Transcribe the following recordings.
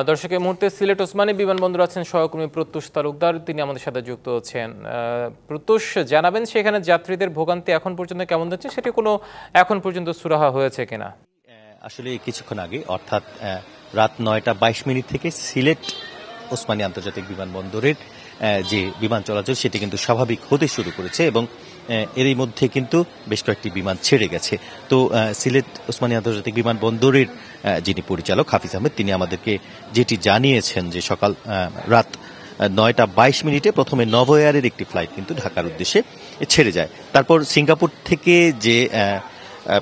দর্শক, এই মুহূর্তে সিলেট ওসমানী বিমানবন্দর আছেন সহকর্মী প্রত্যুষ তালুকদার, তিনি আমাদের সাথে যুক্ত হচ্ছেন। প্রত্যুষ, জানাবেন সেখানে যাত্রীদের ভোগান্তি এখন পর্যন্ত কেমন যাচ্ছে, সেটি কোনো এখন পর্যন্ত সুরাহা হয়েছে কিনা? আসলে কিছুক্ষণ আগে অর্থাৎ রাত 9:22 থেকে সিলেট ওসমানী আন্তর্জাতিক বিমানবন্দরের যে বিমান চলাচল সেটি কিন্তু স্বাভাবিক হতে শুরু করেছে এবং এরই মধ্যে কিন্তু বেশ কয়েকটি বিমান ছেড়ে গেছে। তো সিলেট ওসমানী আন্তর্জাতিক বিমানবন্দরের যিনি পরিচালক হাফিজ আহমেদ, তিনি আমাদেরকে যেটি জানিয়েছেন যে সকাল রাত 9:22 প্রথমে নভোএয়ারের একটি ফ্লাইট কিন্তু ঢাকার উদ্দেশ্যে ছেড়ে যায়। তারপর সিঙ্গাপুর থেকে যে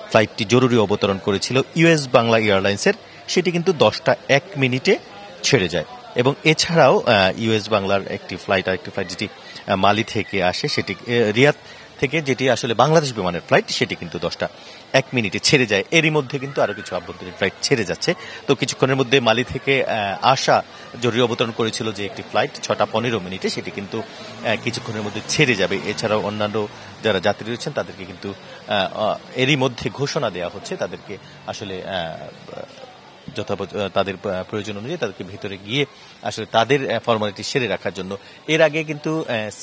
ফ্লাইটটি জরুরি অবতরণ করেছিল ইউএস বাংলা এয়ারলাইন্সের, সেটি কিন্তু 10:01 ছেড়ে যায়। এবং এছাড়াও ইউএস বাংলার একটি ফ্লাইট যেটি মালি থেকে আসে, সেটি রিয়াদ থেকে, যেটি আসলে বাংলাদেশ বিমানের ফ্লাইট, সেটি কিন্তু 10:01 ছেড়ে যায়। এরই মধ্যে কিন্তু আরো কিছু আভ্যন্তরীণ ফ্লাইট ছেড়ে যাচ্ছে। তো কিছুক্ষণের মধ্যে মালি থেকে আসা জরুরি অবতরণ করেছিল যে একটি ফ্লাইট 6:15 সেটি কিন্তু কিছুক্ষণের মধ্যে ছেড়ে যাবে। এছাড়াও অন্যান্য যারা যাত্রী রয়েছেন তাদেরকে কিন্তু এরই মধ্যে ঘোষণা দেওয়া হচ্ছে, তাদেরকে আসলে যথাযথ তাদের প্রয়োজন অনুযায়ী তাদেরকে ভেতরে গিয়ে আসলে তাদের ফর্মালিটি সেরে রাখার জন্য। এর আগে কিন্তু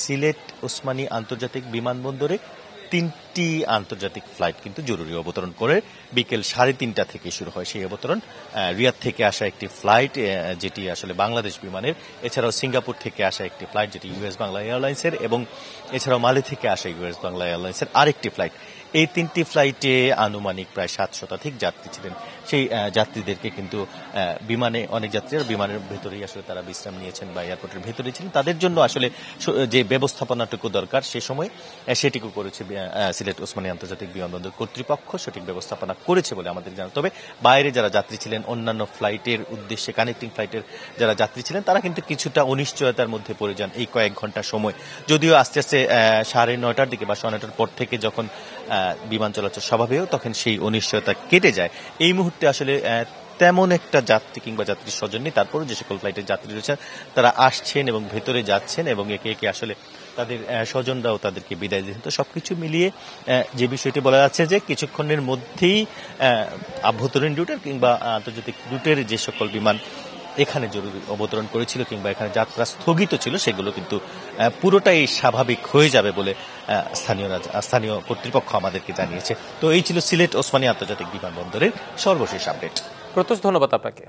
সিলেট ওসমানী আন্তর্জাতিক বিমানবন্দরে 3টি আন্তর্জাতিক ফ্লাইট কিন্তু জরুরি অবতরণ করে বিকেল 3:30 থেকে শুরু হয় সেই অবতরণ। রিয়াদ থেকে আসা একটি ফ্লাইট যেটি আসলে বাংলাদেশ বিমানের, এছাড়াও সিঙ্গাপুর থেকে আসা একটি ফ্লাইট যেটি ইউএস বাংলা এয়ারলাইন্সের, এবং এছাড়াও মালে থেকে আসা ইউএস বাংলা এয়ারলাইন্সের আরেকটি ফ্লাইট। এই 3টি ফ্লাইটে আনুমানিক প্রায় 7 শতাধিক যাত্রী ছিলেন। সেই যাত্রীদেরকে কিন্তু বিমানে অনেক যাত্রীরা বিমানের ভেতরেই আসলে তারা বিশ্রাম নিয়েছেন বা এয়ারপোর্টের ভেতরে ছিলেন। তাদের জন্য আসলে যে ব্যবস্থাপনাটুকু দরকার সে সময় সেটিকে করেছে সিলেট ওসমানী আন্তর্জাতিক বিমানবন্দর কর্তৃপক্ষ, সঠিক ব্যবস্থাপনা করেছে বলে আমাদের জানা। তবে বাইরে যারা যাত্রী ছিলেন, অন্যান্য ফ্লাইটের উদ্দেশ্যে কানেক্টিং ফ্লাইটের যারা যাত্রী ছিলেন, তারা কিন্তু কিছুটা অনিশ্চয়তার মধ্যে পড়ে যান এই কয়েক ঘন্টা সময়। যদিও আস্তে আস্তে 9:30 দিকে বা 9:30 পর থেকে যখন বিমান চলাচল স্বাভাবিক, তখন সেই অনিশ্চয়তা কেটে যায়। এই মুহূর্তে আসলে তেমন একটা যাত্রী কিংবা যাত্রীর স্বজন নেই। তারপরে যে সকল ফ্লাইটের যাত্রী রয়েছেন তারা আসছেন এবং ভেতরে যাচ্ছেন এবং একে একে আসলে তাদের স্বজনরাও তাদেরকে বিদায় দিচ্ছেন। তো সবকিছু মিলিয়ে যে বিষয়টি বলা যাচ্ছে যে কিছুক্ষণের মধ্যেই আভ্যন্তরীণ রুটের কিংবা আন্তর্জাতিক রুটের যে সকল বিমান এখানে জরুরি অবতরণ করেছিল কিংবা এখানে যাত্রা স্থগিত ছিল, সেগুলো কিন্তু পুরোটাই স্বাভাবিক হয়ে যাবে বলে স্থানীয় কর্তৃপক্ষ আমাদেরকে জানিয়েছে। তো এই ছিল সিলেট ওসমানী আন্তর্জাতিক বিমানবন্দরের সর্বশেষ আপডেট। প্রত্যুষ, ধন্যবাদ আপনাকে।